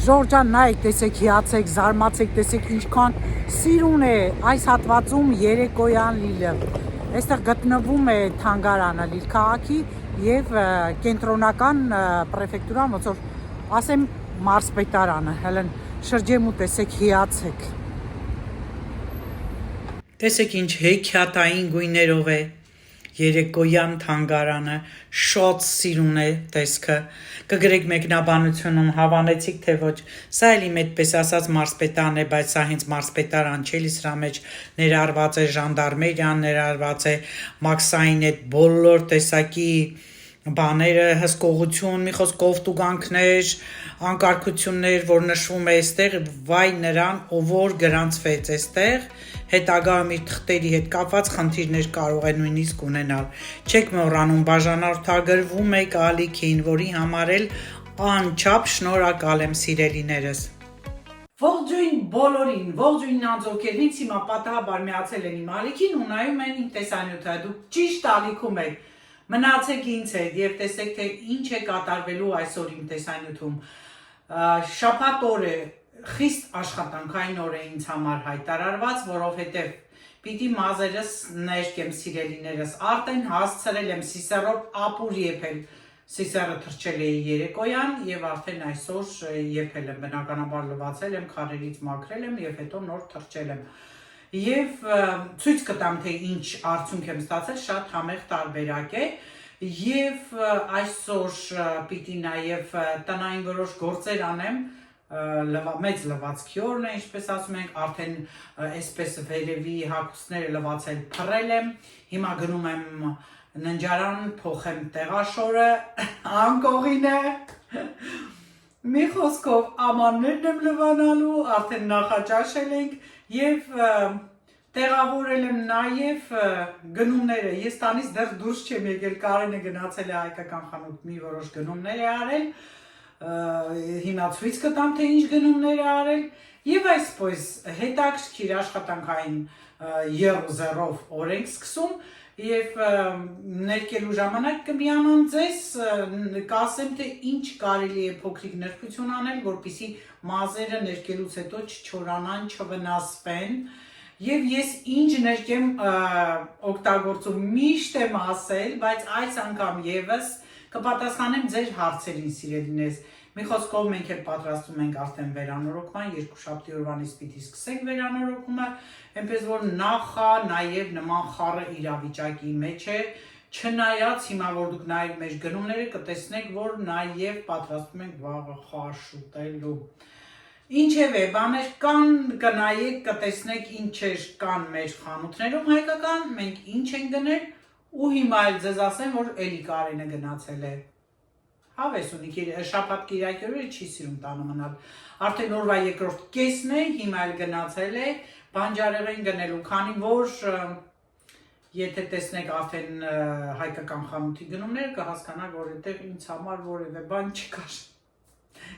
Ժորժան նայեք, տեսեք, հիացեք, զարմացեք, տեսեք ինչքան սիրուն է այս հատվածում երեկոյան լիլը։ Այստեղ գտնվում է թանգարանը Լիլ քաղաքի եւ կենտրոնական պրեֆեկտուրան, ոնց որ ասեմ մարզպետարանը, հələ շրջեմ ու տեսեք, հիացեք։ Տեսեք ինչ հեքիաթային գույներով է երեկոյան թանգարանը, շատ սիրուն է տեսքը, կգրեք մեկնաբանությունում, հավանեցիք թե ոչ, սա էլ իմ այդպես ասած մարզպետարն է, բայց սա հենց մարզպետարան չէ, սրա մեջ ներառված է ժանդարմերիան, ներառված է մաքսային այդ բոլոր տեսակի բաները, հսկողություն, մի խոսքով տուգանքներ, անկարգություններ, որ նշվում է այստեղ, վայ նրան, ով որ գրանցվեց այստեղ, հետագայում իր թղթերի հետ կապված խնդիրներ կարող է նույնիսկ ունենալ։ Չեք մոռանում, բաժանորդագրվում եք ալիքին, որի համար էլ անչափ շնորհակալ եմ սիրելիներս։ Ողջույն բոլորին, ողջույն անձոքերին, ինձ հիմա պատահաբար միացել են իմ ալիքին ու նայում են իմ տեսանյութը, դուք ճիշտ ալիքում եք, մնացեք ինձ հետ եւ տեսեք թե ինչ է կատարվելու այսօր իմ տեսանյութում։ Շաբաթ օր է, խիստ աշխատանքային օր է ինձ համար հայտարարված, որովհետև պիտի մազերս ներկեմ սիրելիներս, արդեն հասցրել եմ Սիսեռով ապուր եփել, Սիսեռը թրջել էի երեկոյան եւ արդեն այսօր եփել եմ, բնականաբար լվացել եմ, քարերից մաքրել եմ եւ հետո նոր թրջել եմ։ Եվ ցույց կտամ թե ինչ արդյունք եմ ստացել, շատ համեղ տարբերակ է եւ այսօր պիտի նաեւ տնային որոշ գործեր անեմ, մեծ լվացքի օրն է, ինչպես ասում ենք, արդեն այսպես վերևի հագուստները լվացել փռել եմ, հիմա գնում եմ ննջարան, փոխեմ տեղաշորը, անկողին է, մի խոսքով ամաններն եմ լվանալու, արդեն նախաճաշել ենք եւ տեղավորել եմ նաեւ գնումները, ես տանից դեռ դուրս չեմ եկել, Կարենը գնացել է հայկական խանութ, մի որոշ գնումներ է արել, հիմա ցույց կտամ թե ինչ գնումներ է արել եւ այսպես հետաքրքիր աշխատանքային եռուզեռով օր ենք սկսում եւ ներկելու ժամանակ կմիանամ ձեզ, կասեմ թե ինչ կարելի է փոքրիկ նրբություն անել, որպեսզի մազերը ներկելուց հետո չչորանան, չվնասվեն եւ ես ինչ ներկեմ օգտագործում միշտ եմ ասել, բայց այս անգամ եւս կպատասխանեմ ձեր հարցերին սիրելիներս։ Մի խոսքով մենք էլ պատրաստում ենք արդեն վերանորոգման, երկուշաբթի օրվանից պիտի սկսենք վերանորոգումը, այնպես որ նախա նաև նման խառը իրավիճակի մեջ է, չնայած հիմա որ դուք նայեք մեր գնումները կտեսնեք, որ նաև պատրաստում ենք վաղը խառ շուտելու։ Ինչևէ, բաներ կան, կնայեք, կտեսնեք ինչեր կան մեր խանութներում հայկական, մենք ինչ ենք գնել ու հիմա էլ ձեզ ասեմ, որ էլի Կարենը գնացել է։ Հավես ունի, շաբաթ կիրակի օրը չի սիրում տանը մնալ։ Արդեն օրվա երկրորդ կեսն է, հիմա էլ գնացել է, բանջարեղեն գնելու, քանի որ եթե տեսնեք արդեն հայկական խանութի գնումները, կհասկանաք, որ այդտեղ ինձ համար որևէ բան չկար։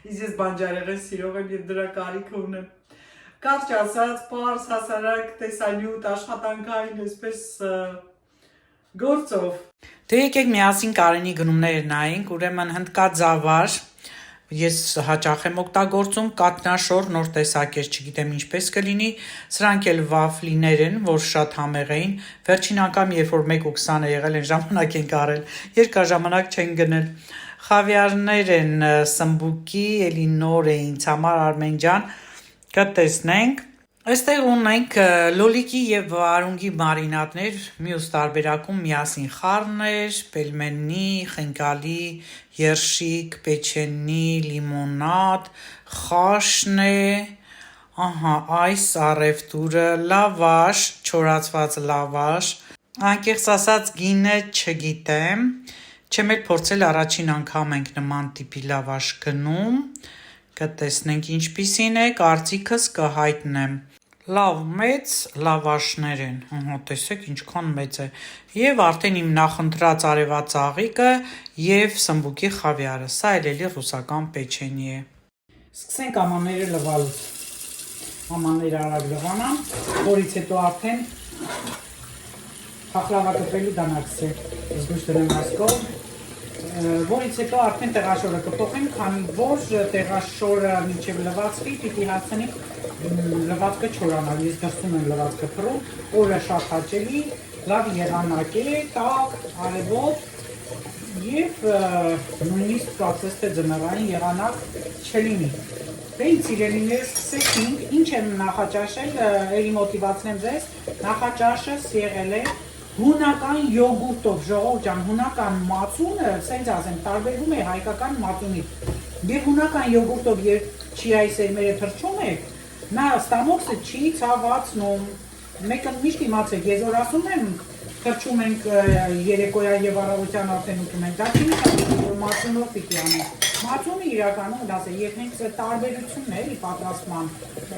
Իսկ ես բանջարեղեն սիրող եմ եւ դրա կարիքը ունեմ։ Կարճ ասած, պարզ հասարակ տեսանյութ աշխատանքային այսպես գործով։ Դե եկեք միասին Կարենի գնումները նայենք, ուրեմն հնդկաձավար, ես հաճախ եմ օգտագործում, կատնաշոր նոր տեսակ է, չգիտեմ ինչպես կլինի, սրանք էլ վաֆլիներ են, որ շատ համեղ էին, վերջին անգամ երբ որ 1.20 է եղել են ժամանակ ենք արել, երկար ժամանակ չեն գնել, խավիարներ են սմբուկի, էլի նոր է ինձ համար Արմեն ջան, կտեսնենք, այստեղ ունենք լոլիկի եւ արունգի մարինադներ, մյուս տարբերակում միասին խառներ, պելմենի, խնկալի, երշիկ, պեչենի, լիմոնադ, խաշն է, ահա այս առևտուրը, լավաշ, չորացված լավաշ, անկեղծ ասած գինը չգիտեմ, չեմ էլ փորձել առաջին անգամ ենք նման տիպի լավաշ գնում, կտեսնենք ինչպիսին է, կարծիքս կհայտնեմ։ Լավ մեծ լավաշներ են, տեսեք ինչքան մեծ է, եւ արդեն իմ նախընտրած արևածաղիկը եւ սմբուկի խավիարը, սա էլի ռուսական պեչենի է։ Սկսենք ամանները լվալուց, ամանները արագ լվանամ, որից հետո արդեն փախլավա կպելու դանակս է, զգույշ դրեմ ասկով, որից հետո արդեն տեղաշորը կտողենք, քանի որ տեղաշորը մինչև լվացվի, պիտի հասցնի լվացքը չորանալ, ես դրսում եմ լվացքը փռում, օրը շատ հաճելի, լավ եղանակ է, տաք, արևոտ և նույնիսկ կարծես թե ձմեռային եղանակ չլինի։ Դե ինձ սիրելիներս սկսեցինք, ինչ եմ նախաճաշել, էլի մոտիվացնեմ ձեզ, նախաճաշս եղել է հունական յոգուրտով, ժողով ջան, հունական մածունը, սենց ասեմ, տարբերվում է հայկական մածունից։ Եվ հունական յոգուրտով երբ չիայի սերմերը թռչում եք, նա ստամոքսը չի ցավացնում։ Մեկը միշտ իմացեք, ես որ ասում եմ, թռչում ենք երեկոյան եւ առավոտյան արդեն ուտում ենք, դա չի նշանակում, որ մածունով պիտի անենք։ Մածունը իրականում դա է, եւ հենց տարբերությունն է, էլի պատրաստման,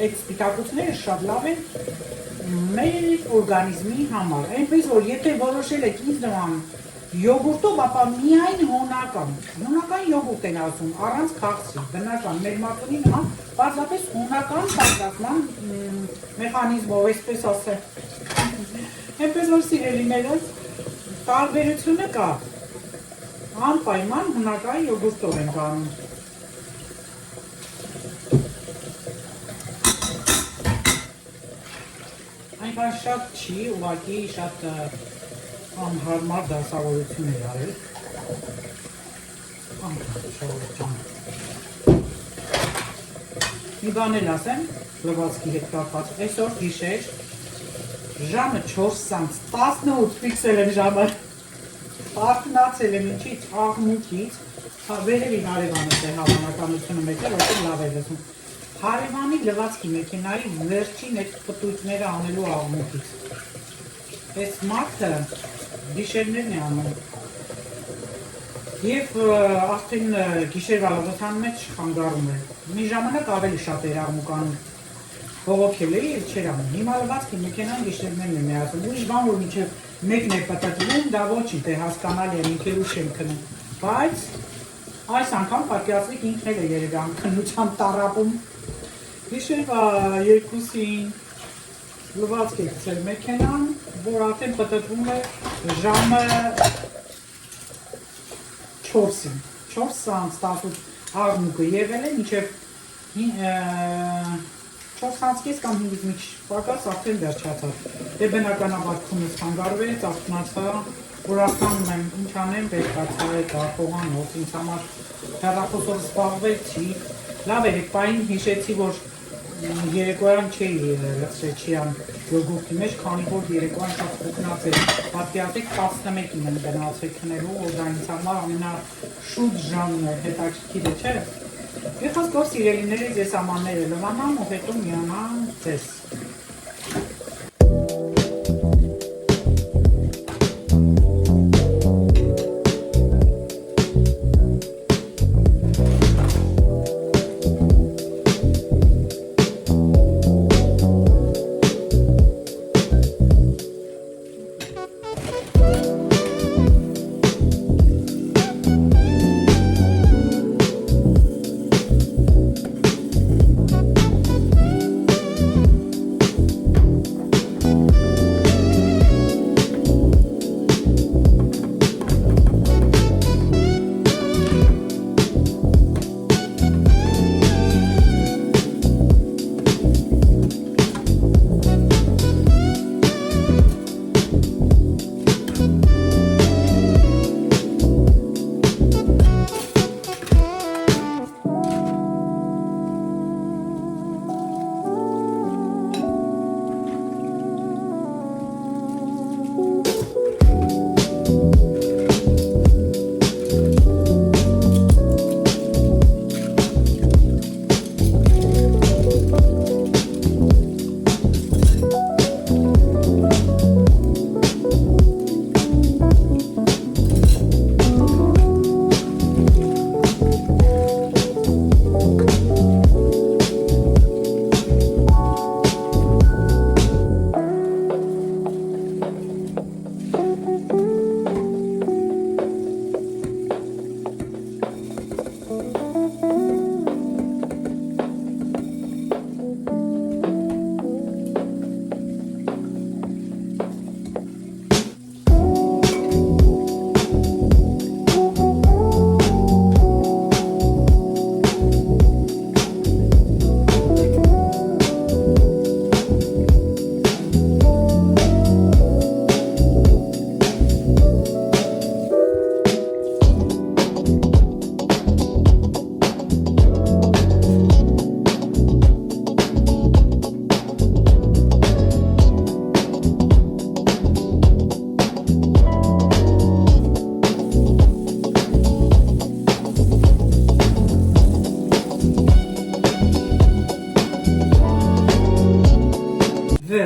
այդ սպիտակուցները շատ լավ են մեր օրգանիզմի համար, այնպես որ եթե որոշել եք ինձ նման յոգուրտով, ապա միայն հունական յոգուրտ են ասում, առանց քաղցի, բնական, մեր մածունի նման, պարզապես հունական պատրաստման մեխանիզմով, այսպես ասեմ, այնպես որ սիրելիներս, տարբերությունը կա, անպայման հունական յոգուրտով ենք անում։ Այնքան շատ չի, ուղղակի շատ անհարմար դասավորություն էր արել։ Մի բան էլ ասեմ, լվացքի հետ կապված, այսօր գիշեր, ժամը 4:18 ֆիքսել եմ ժամը, արթնացել եմ ինչից, աղմուկից, վերևի հարևանս է հավանականությունը մեկ է, որտեղ լավ է լսում։ Հարևանի լվացքի մեքենայի վերջին այդ պտույտները անելու աղմուկից։ Այս մարդը գիշերներն է անում։ Եվ արդեն գիշերվա լվացան մեջ խանգարում է։ Մի ժամանակ ավելի շատ էր աղմուկ անում։ Բողոքել էի, չէր անում։ Հիմա լվացքի մեքենան գիշերներն է միացում։ Ուրիշ բան, որ մինչև մեկն է պտտվում, դա ոչինչ է, հասկանալի է, ինքեր ուշ եմ քնում։ Բայց այս անգամ պատկերացրեք ինքն էլ է երևի անքնության տառապում։ Գիշերվա 2-ին լվացք է գցել մեքենան, որ արդեն պտտվում է ժամը 4-ին, 4:18 աղմուկը եղել է, մինչև 4:30 կամ 5-ից մի քիչ պակաս արդեն վերջացավ։ Դե բնականաբար քունս խանգարվեց, արթնացա, որ արդանում եմ, ինչ անեմ, պետքացա է կարողանոց, ինձ համար հեռախոսով զբաղվեցի, լավ էր, այդ պահին հիշեցի, որ երեկոյան չէի լցրել չիան յոգուրտի մեջ, քանի որ երեկոյան շատ փոքնած էր, պատկերացրեք 11-ին եմ գնացել քնելու, որ դա ինձ համար ամենաշուտ ժամն էր, հետաքրքիր է, չէ՞։ Եվ խոսքով սիրելիներից ես ամանները լվանամ ու հետո միանամ ձեզ։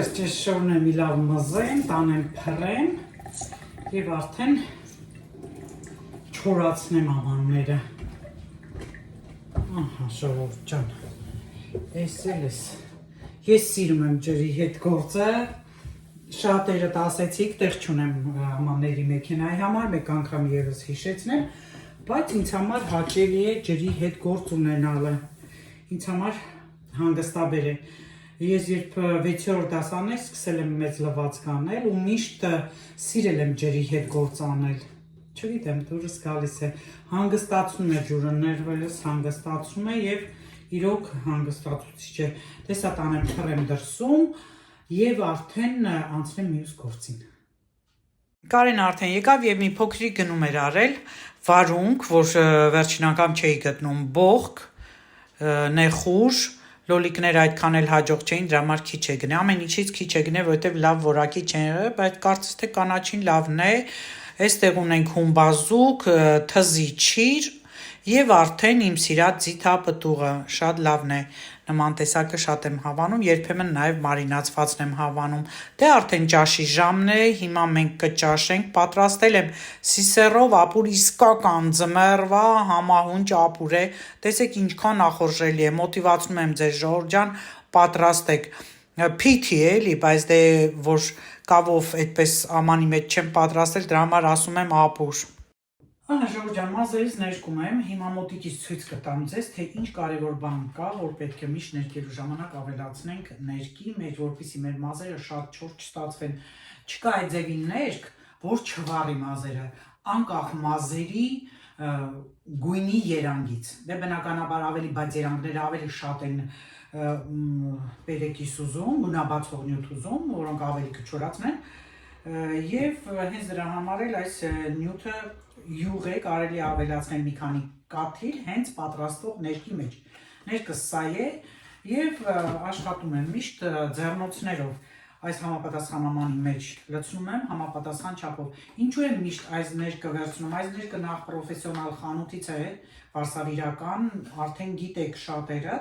այս ճշշորն մի լավ մզեմ, տանեմ փռեմ եւ արդեն չորացնեմ ամանները։ Ահա, ժողովուրդ ջան, էս էլ էս։ Ես սիրում եմ ջրի հետ գործը, շատերը ասեցիք, տեղ չունեմ ամանների մեքենայի համար, մեկ անգամ եւս հիշեցնեմ, բայց ինձ համար հաճելի է ջրի հետ գործ ունենալը։ Ինձ համար հանգստաբեր է։ Ես երբ 6-րդ դասան եմ սկսել եմ մեծ լվացք անել ու միշտ սիրել եմ ջրի հետ գործ անել։ Չգիտեմ, դուրս գալիս է, հանգստացնում է ջուրը, ներվերս հանգստացում է եւ իրոք հանգստացուցիչ է։ Տեսա տանեմ փռեմ դրսում եւ արդեն անցնեմ մյուս գործին։ Կարեն արդեն եկավ եւ մի փոքրիկ գնում էր արել վարունգ, որ վերջին անգամ չէի գտնում, բողք, նեխուր, լոլիկները այդքան էլ հաջող չէին, դրա համար քիչ է գնե, ամեն ինչից քիչ է գնե, որովհետև լավ որակի չեն եղել, բայց կարծես թե կանաչին լավն է, այստեղ ունենք հումբազուկ, թզի չիր եւ արդեն իմ սիրած ձիթա պտուղը, շատ լավն է, նման տեսակը շատ եմ հավանում, երբեմն նաեւ մարինացվածն եմ հավանում, դե արդեն ճաշի ժամն է, հիմա մենք կճաշենք, պատրաստել եմ սիսերով ապուր իսկական ձմեռվա համահունչ ապուր է, տեսեք ինչքան ախորժելի է, մոտիվացնում եմ ձեզ ժողովուրդ ջան, պատրաստեք, փիթի է էլի, բայց դե որ կավով այդպես ամանի մեջ չեմ պատրաստել, դրա համար ասում եմ ապուր։ Ահա ժողովուրդ ջան, մազերից ներկում եմ, հիմա մոտիկից ցույց կտամ ձեզ, թե ինչ կարևոր բան կա, որ պետք է միշտ ներկելու ժամանակ ավելացնենք ներկի մեջ, որպեսզի մեր մազերը շատ չոր չստացվեն։ Չկա այդ ձևի ներկ, որ չվառի մազերը, անկախ մազերի գույնի երանգից։ Դե բնականաբար ավելի, բայց երանգները ավելի շատ են պերեկիս ուզում, գունաբացող նյութ ուզում, որոնք ավելի կչորացնեն, եւ հենց դրա համար էլ այս նյութը յուղ է կարելի ավելացնել մի քանի կաթիլ հենց պատրաստող ներկի մեջ։ Ներկը սա է եւ աշխատում եմ միշտ ձեռնոցներով այս համապատասխան ամանի մեջ լցնում եմ համապատասխան չափով։ Ինչու եմ միշտ այս ներկը վերցնում։ Այս ներկը նախ պրոֆեսիոնալ խանութից է, վարսավիրական, արդեն գիտեք շատերը։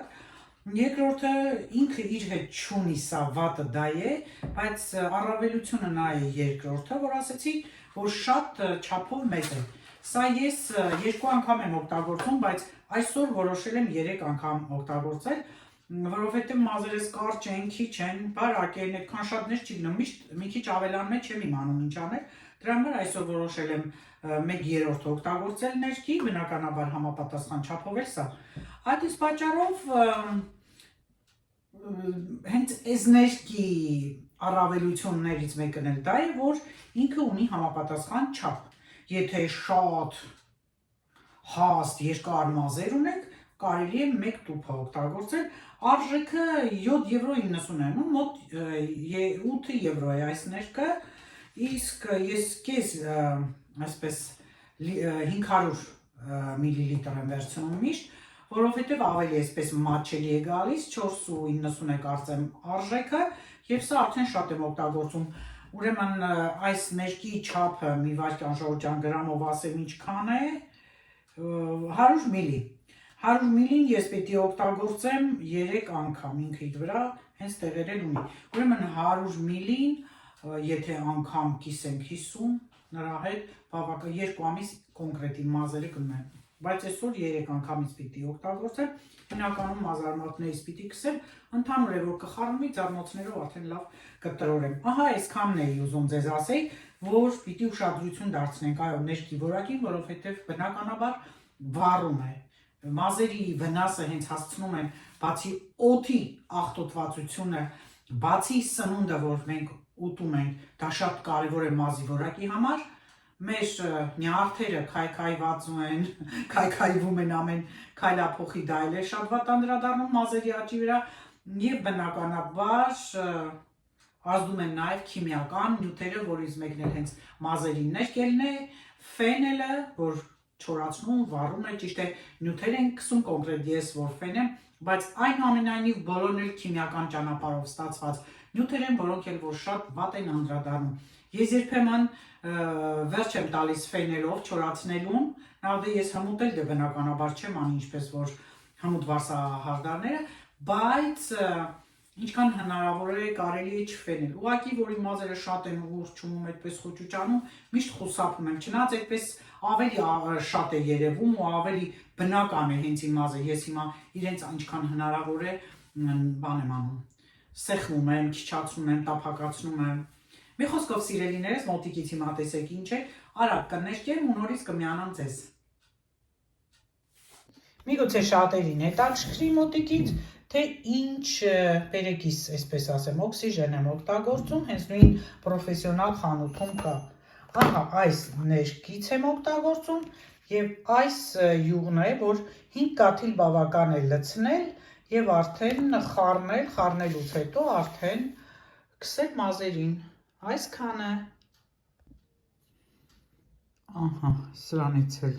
Երկրորդը ինքը իր հետ չունի սա վատը դա է, բայց առավելությունը նա է երկրորդը, որ ասեցի, որ շատ չափով մեծ է։ Սա ես 2 անգամ եմ օգտագործում, բայց այսօր որոշել եմ 3 անգամ օգտագործել, որովհետև մազերս կարճ են, քիչ են, բարակ են, այդքան շատ ներ չի գնում, միշտ մի քիչ ավելանում չեմ իմանում ինչ անել, դրա համար այսօր որոշել եմ 1/3 օգտագործել ներքի, բնականաբար համապատասխան չափով էլ սա։ Այդ իսկ պատճառով հենց այս ներքի առավելություններից մեկն էլ դա է, որ ինքը ունի համապատասխան չափ։ Եթե շատ հաստ երկար մազեր ունեք, կարելի է 1 տուփ օգտագործել, արժեքը 7.90 €, մոտ 8 € է այս ներկը, իսկ ես կես այսպես 500 մլ եմ վերցնում միշտ, որովհետև ավելի այսպես մատչելի է գալիս, 4.90 է կարծեմ արժեքը, եւ սա արդեն շատ եմ օգտագործում։ Ուրեմն այս ներկի չափը մի վայրկյան ժողովուրդ ջան գրամով ասեմ ինչքան է, 100 մլ։ 100 մլին ես պետք է օգտագործեմ 3 անգամ, ինքը իր վրա հենց տեղեր էլ ունի։ Ուրեմն 100 մլին, եթե անգամ կիսենք 50, նրա հետ բավական 2 ամիս կոնկրետ իմ մազերը գնում են։ Բայց այսօր 3 անգամից պիտի օգտագործեմ, հիմնականում մազարմատներից պիտի քսեմ, ընդհանուր է որ կխառնվի ձեռնոցներով արդեն լավ կտրորեմ։ Ահա այսքանն էի ուզում ձեզ ասել, որ պիտի ուշադրություն դարձնենք այո ներքի որակին, որովհետև բնականաբար վառում է։ Մազերի վնասը հենց հասցնում են բացի օդի աղտոտվածությունը, բացի սնունդը, որ մենք ուտում ենք, դա շատ կարևոր է մազի որակի համար։ Մեր նյարդերը քայքայվում են ամեն քայլափոխի դա էլ է շատ վատ անդրադառնում մազերի աճի վրա եւ բնականաբար ազդում են նաեւ քիմիական նյութերը, որից մեկն էլ հենց մազերի ներկելն է, ֆենելը, որ չորացնում, վառում է, ճիշտ է, նյութեր են քսում կոնկրետ ես որ ֆեն եմ, բայց այնուամենայնիվ բոլորն էլ քիմիական ճանապարհով ստացված նյութեր են, որոնք էլ որ շատ վատ են անդրադառնում։ Ես երբեմն վերջ եմ տալիս ֆենելով չորացնելուն, նավդե ես հմուտ էլ դե բնականաբար չեմ անի ինչպես որ հմուտ վարսահարդարները, բայց Ինչքան հնարավոր է կարելի է չֆենել։ Ուղղակի որ իմ մազերը շատ են ուրճում, այդպես խոճուճանում, միշտ խուսափում եմ։ Չնայած այդպես ավելի շատ է երևում ու ավելի բնական է հենց իմ մազը։ Ես հիմա իրենց ինչքան հնարավոր է բան եմ անում։ Սեղմում եմ, քիչացնում եմ, տափակացնում եմ։ Մի խոսքով սիրելիներս, մոտիկից հիմա տեսեք ինչ է, արագ կներկեմ ու նորից կմիանամ ձեզ։ Միգուցե շատերին հետաքրքրի մոտիկից, թե ինչ բերեկիս, այսպես ասեմ, օքսիժեն եմ օգտագործում, հենց նույն պրոֆեսիոնալ խանութում կա։ Ահա, այս ներկից եմ օգտագործում եւ այս յուղն է, որ 5 կաթիլ բավական է լցնել եւ արդեն խառնելուց հետո արդեն քսել մազերին։ Այսքանը։ Ահա, սրանից էլ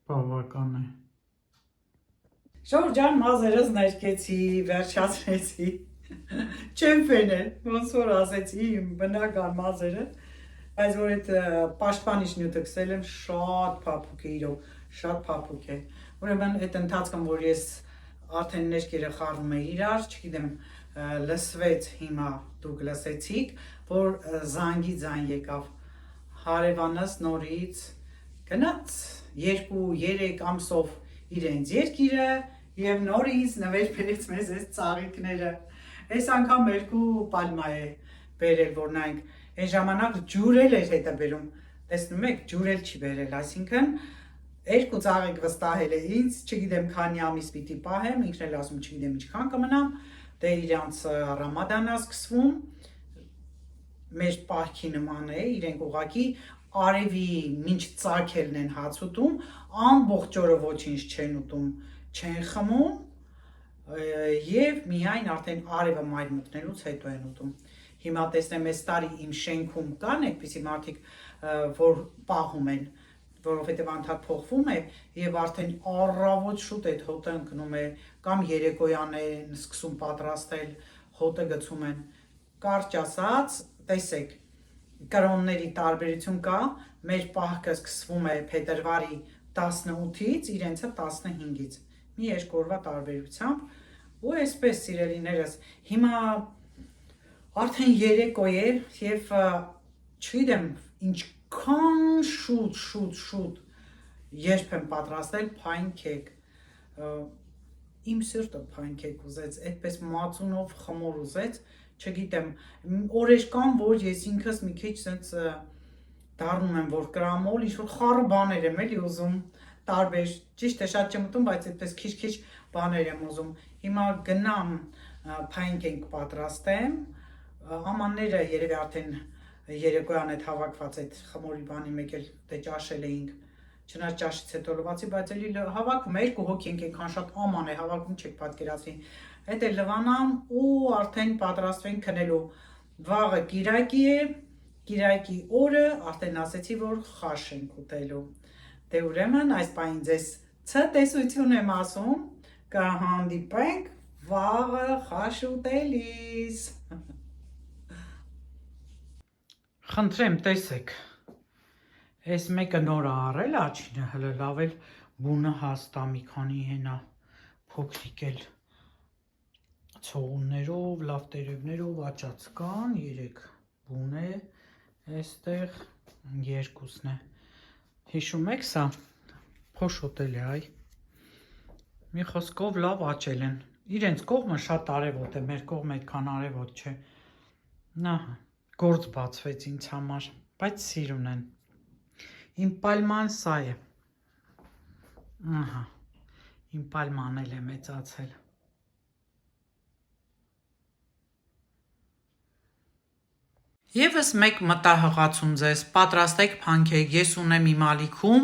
բավական է։ Ժողովուրդ ջան, մազերս ներկեցի, վերջացրեցի։ Չեմ ֆենել, ոնց որ ասեցի, իմ բնական մազերը, բայց որ այդ պաշտպանիչ նյութը քսել եմ, շատ փափուկ է իրոք, շատ փափուկ է։ Ուրեմն այդ ընթացքում, որ ես արդեն ներկերը խառնում էի իրար, չգիտեմ, լսվեց հիմա դուք լսեցիք, որ զանգի ձայն եկավ։ Հարևանս նորից գնաց 2-3 ամսով իրենց երկիրը եւ նորից նվեր բերեց մեզ այս ծաղիկները։ Այս անգամ 2 պալմա է բերել, որ նայենք։ Այն ժամանակ ջուրել էր հետը բերում։ Տեսնում եք, ջուրել չի բերել, այսինքն 2 ծաղիկ վստահել է ինձ, չգիտեմ քանի ամիս պիտի պահեմ, ինքն էլ ասում չգիտեմ ինչքան կմնամ, դե իրանց ռամադանն է սկսվում, մեր պահքի նման է, իրենք ուղղակի արևի մինչ ծագելն են հաց ուտում, ամբողջ օրը ոչինչ չեն ուտում, չեն խմում եւ միայն արդեն արևը մայր մտնելուց հետո են ուտում։ Հիմա տեսնեմ այս տարի իմ շենքում կան այդպիսի մարդիկ, որ պահում են, որովհետեւ անդադ փոխվում է եւ արդեն առավոտ շուտ այդ հոտը ընկնում է կամ երեկոյան են սկսում պատրաստել, հոտը գցում են։ Կարճ ասած, տեսեք, կրոնների տարբերություն կա, մեր պահքը սկսվում է փետրվարի 18-ից, իրենցը 15-ից, մի 2 օրվա տարբերությամբ ու այսպես սիրելիներս, հիմա արդեն երեկո է եւ չգիտեմ ինչքան շուտ երբ եմ պատրաստել փայնքեկ, իմ սիրտը փայնքեկ ուզեց, այդպես մածունով խմոր ուզեց, չգիտեմ, օրեր կան, որ ես ինքս մի քիչ sense դառնում եմ, որ կրամոլ, ինչ-որ խառը բաներ եմ էլի ուզում, տարբեր, ճիշտ է, շատ չեմ ուտում, բայց այդպես քիչ բաներ եմ ուզում։ Հիմա գնամ փայնքենք պատրաստեմ, ամանները երևի արդեն երեկոյան այդ հավաքված այդ խմորի բանի մեկ էլ դե ճաշել էինք, չնայած ճաշից հետո լվացի, բայց էլի հավաքում է 2 հոգի ենք այնքան շատ աման է հավաքում, չեք պատկերացնի։ Այդ էլ լվանամ ու արդեն պատրաստվենք քնելու։ Վաղը կիրակի է, կիրակի օրը արդեն ասեցի, որ խաշ ենք ուտելու։ Դե ուրեմն այս պահին ձեզ ցտեսություն եմ ասում, կհանդիպենք վաղը խաշ ուտելիս։ Խնդրեմ, տեսեք, այս մեկը նոր է առել, աչինը հլը լավ էլ բունը հաստա մի քանի հենա փոքրիկ էլ ցողուններով, լավ տերևներով աճած կան, 3 բուն է, այստեղ 2-ն է։ Հիշում եք սա, փոշոտել է, այ, մի խոսքով լավ աճել են, իրենց կողմը շատ արևոտ է, մեր կողմը այդքան արևոտ չէ, նահա, գործ բացվեց ինձ համար, բայց սիրուն են, իմ պալման սա է, ահա, իմ պալման էլ է մեծացել, Եվս մեկ մտահղացում ձեզ, պատրաստեք փանքեկ, ես ունեմ իմ ալիքում,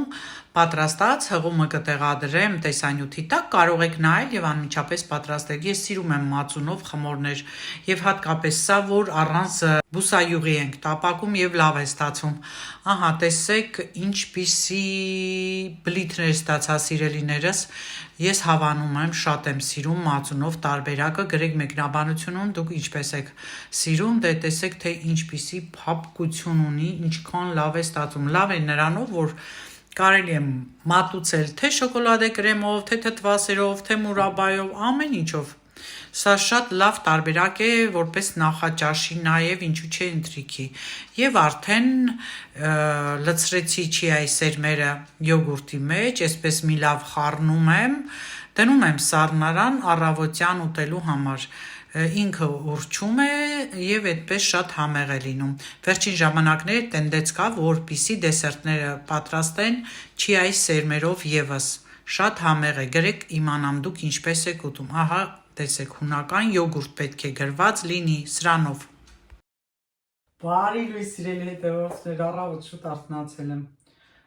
պատրաստած հղումը կտեղադրեմ տեսանյութի տակ, կարող եք նայել եւ անմիջապես պատրաստել, ես սիրում եմ մածունով խմորներ եւ հատկապես սա, որ առանց բուսայուղի ենք տապակում եւ լավ է ստացվում, ահա տեսեք ինչպիսի բլիթներ ստացա սիրելիներս, ես հավանում եմ, շատ եմ սիրում մածունով տարբերակը, գրեք մեկնաբանությունում դուք ինչպես եք սիրում, դե տեսեք թե ինչպիսի փափկություն ունի, ինչքան լավ է ստացվում, լավ է նրանով, որ կարելի է մատուցել թե շոկոլադե կրեմով, թե թթվասերով, թե մուրաբայով, ամեն ինչով։ Սա շատ լավ տարբերակ է որպես նախաճաշի, նաև ինչու չէ ընթրիքի։ Եվ արդեն լցրեցի չիայի սերմերը յոգուրտի մեջ, այսպես մի լավ խառնում եմ, դնում եմ սառնարան առավոտյան ուտելու համար։ Ինքը ուռչում է եւ այդպես շատ համեղ է լինում։ Վերջին ժամանակներ տենդեց կա, որպիսի դեսերտները պատրաստեն չիայի սերմերով եւս։ Շատ համեղ է, գրեք իմանամ դուք ինչպես եք ուտում։ Ահա, տեսեք, հունական յոգուրտ պետք է գրված լինի սրանով։ Բարի լույս սիրելի հետևորդներ, առավոտ շուտ արթնացել եմ։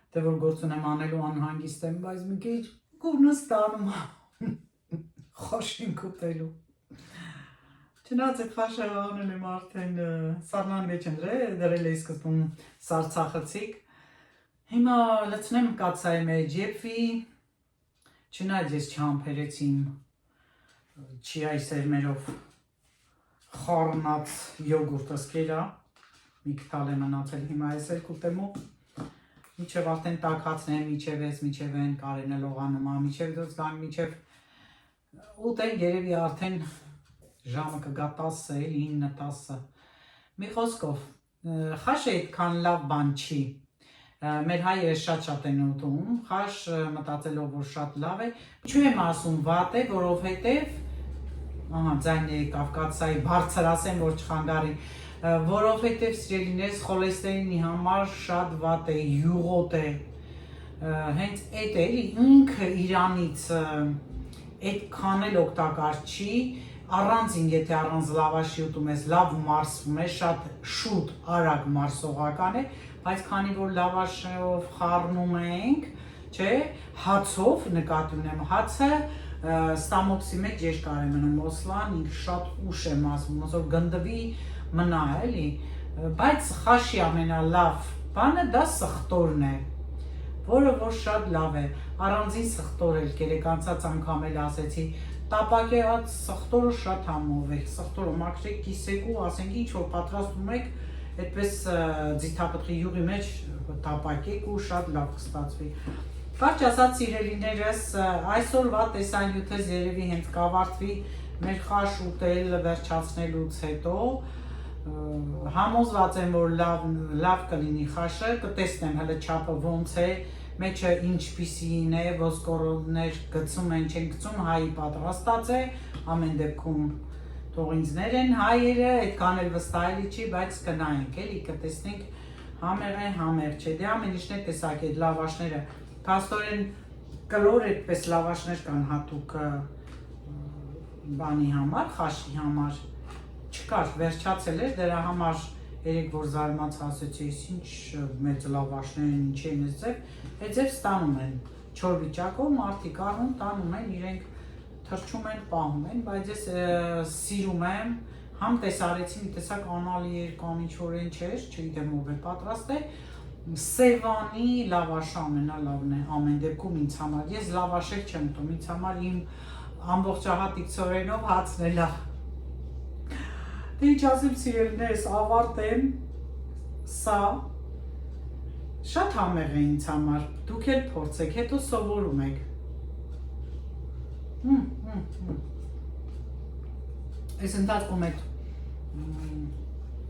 Դե որ գործ ունեմ անելու անհանգիստ եմ, բայց մի քիչ գունը ստանում խոշին կուտելու։ Չնայած այդ խաշը անել եմ արդեն սառնան մեջ դրել էի սկզբում սարցախցիկ։ Հիմա լցնեմ կացայի մեջ եփվի։ Չնայած ես չհամբերեցի իմ չիայի սերմերով խառնած յոգուրտը սկերա։ Մի քթալ է մնացել, հիմա ես էլ կուտեմու։ Միջև արդեն տաքացնեմ, միջև են կարենը լողանում, միջև դուրս գան, միջև ուտեն երևի արդեն ժամը կգա 10-ը, 9-10-ը։ Մի խոսքով, խաշը այդքան լավ բան չի։ Մեր հայերը շատ են ուտում, խաշ մտածելով որ շատ լավ է։ Ինչու եմ ասում վատ է, որովհետև ձայնը եկավ կաթսայի բարձր ասեմ, որ չխանգարի, որովհետև սիրելիներս խոլեստերինի համար շատ վատ է, յուղոտ է, հենց այդ է, ինքը իրանից այդքան էլ օգտակար չի, առանձին եթե առանց լավաշի ուտում ես, լավ մարսվում է, շատ շուտ, արագ մարսողական է, բայց քանի որ լավաշով խառնում ենք, չէ, հացով նկատի ունեմ, հացը ստամոքսի մեջ երկար է մնում, Օսլան ինքը շատ ուշ է մասում, ոնց որ գնդվի մնա էլի, բայց խաշի ամենալավ բանը դա սխտորն է, որը որ շատ լավ է, առանձին սխտոր էլ կերեք անցած անգամ էլ ասեցի, տապակեղած սխտորը շատ համով է, սխտորը մաքրեք, կիսեք ու ասենք ինչ որ պատրաստում եք, այդպես ձիթապտղի յուղի մեջ տապակեք ու շատ լավ կստացվի։ Կարճ ասած սիրելիներս, այսօրվա տեսանյութս երևի հենց կավարտվի մեր խաշ ուտել վերջացնելուց հետո, համոզված եմ, որ լավ կլինի խաշը, կտեսնեմ հələ չափը ոնց է, մեջը ինչպիսին է, ոսկորներ գցում են, չեն գցում, հայի պատրաստած է, ամեն դեպքում թող ինձներ են հայերը, այդքան էլ վստահելի չի, բայց կնայենք էլի, կտեսնենք համեղ է, համեղ չէ, դե ամեն ինչն է տեսակ այդ լավաշները, փաստորեն կլոր այդպես լավաշներ կան հատուկ բանի համար, խաշի համար, չկար, վերջացել էր, դրա համար երեք որ զարմաց ասեցի, ինչ մեծ լավաշներ են, ինչ են այդ ձև ստանում են, չոր վիճակով մարդիկ առնում, տանում են, իրենք թրջում են, պահում են, բայց ես սիրում եմ, համ տեսարեցի մի տեսակ անալի էր կամ ինչ-որ են չէր, չգիտեմ ով է պատրաստել, Սևանի լավաշը ամենալավն է ամեն դեպքում ինձ համար, ես լավաշեր չեմ ուտում, ինձ համար իմ ամբողջահատիկ ծորենով հացն է լավ։ Դե ինչ ասեմ սիրելիներս, ավարտեմ, սա շատ համեղ է ինձ համար, դուք էլ փորձեք, հետո սովորում եք։ Այս ընթացքում այդ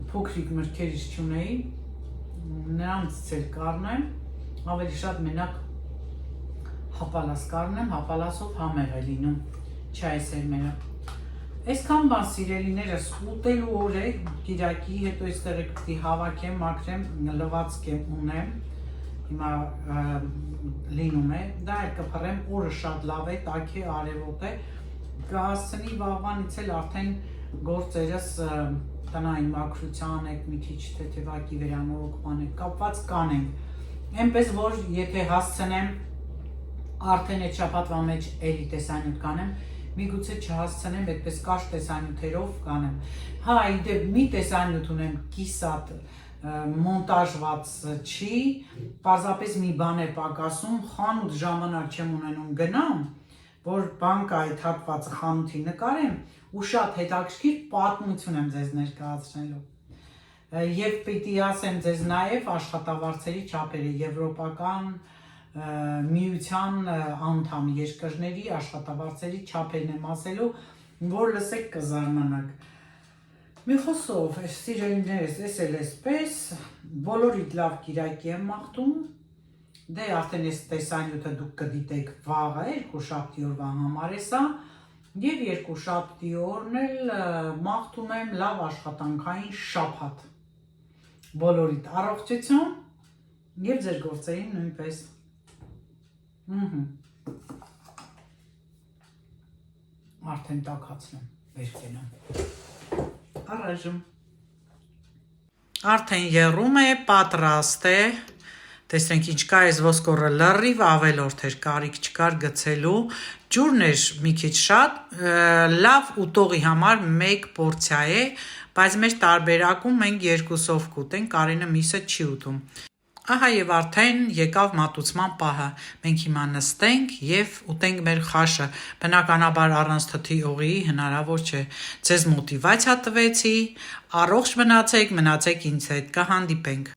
փոքրիկ մրգերից չունեի, նրանցից էլ կառնեմ, ավելի շատ մենակ հապալաս կառնեմ, հապալասով համեղ է լինում չայի սերմերը։ Այսքան բան սիրելիներս ուտելու օր է, կիրակի, հետո այստեղ պետք է հավաքեմ, մաքրեմ, լվացք ունեմ, հիմա լինում է, դա էլ կփռեմ, օրը շատ լավ է, տաք է, արևոտ է, կհասցնի վաղվանից էլ արդեն գործերս տնային մաքրության եք, մի քիչ թեթևակի վերանորոգման եք կապված կանենք, այնպես որ եթե հասցնեմ արդեն այդ շաբաթվա մեջ էլի տեսանյութ կանեմ, միգուցե չհասցնեմ այդպես կարճ տեսանյութերով կանեմ, հա իդեպ մի տեսանյութ ունեմ կիսատ մոնտաժված չի, պարզապես մի բան է պակասում, խանութ ժամանակ չեմ ունենում գնամ, որ բան կա այդ հատվածը խանութի նկարեմ ու շատ հետաքրքիր պատմություն եմ ձեզ ներկայացնելու։ Եվ պիտի ասեմ ձեզ նաև աշխատավարձերի չափերը, եվրոպական, միության անդամ երկրների աշխատավարձերի չափերն եմ ասելու, որ լսեք կզարմանաք։ Մի խոսով, սիրելիներս, ես էլ էսպես, բոլորիդ լավ կիրակի եմ մաղթում, դե արդեն ես տեսանյութը դուք կդիտեք վաղը, երկուշաբթի օրվա համար է սա, և երկուշաբթի օրն էլ մաղթում եմ լավ աշխատանքային շաբաթ, բոլորիդ առողջություն և ձեր գործերին նույնպես։ Արդեն տաքացնեմ, վեր կենամ։ Առայժմ արդեն եռում է, պատրաստ է, տեսնենք ինչ կա, այս ոսկորը լրիվ ավելորդ էր, կարիք չկար գցելու, ջուրն էր մի քիչ շատ, լավ ուտողի համար մեկ պորցիա է, բայց մեր տարբերակում մենք երկուսով կուտենք, Կարինը միսը չի ուտում։ Ահա և արդեն եկավ մատուցման պահը, մենք հիմա նստենք և ուտենք մեր խաշը, բնականաբար առանց թթի օղիի հնարավոր չէ, ձեզ մոտիվացիա տվեցի, առողջ մնացեք ինձ հետ, կհանդիպենք։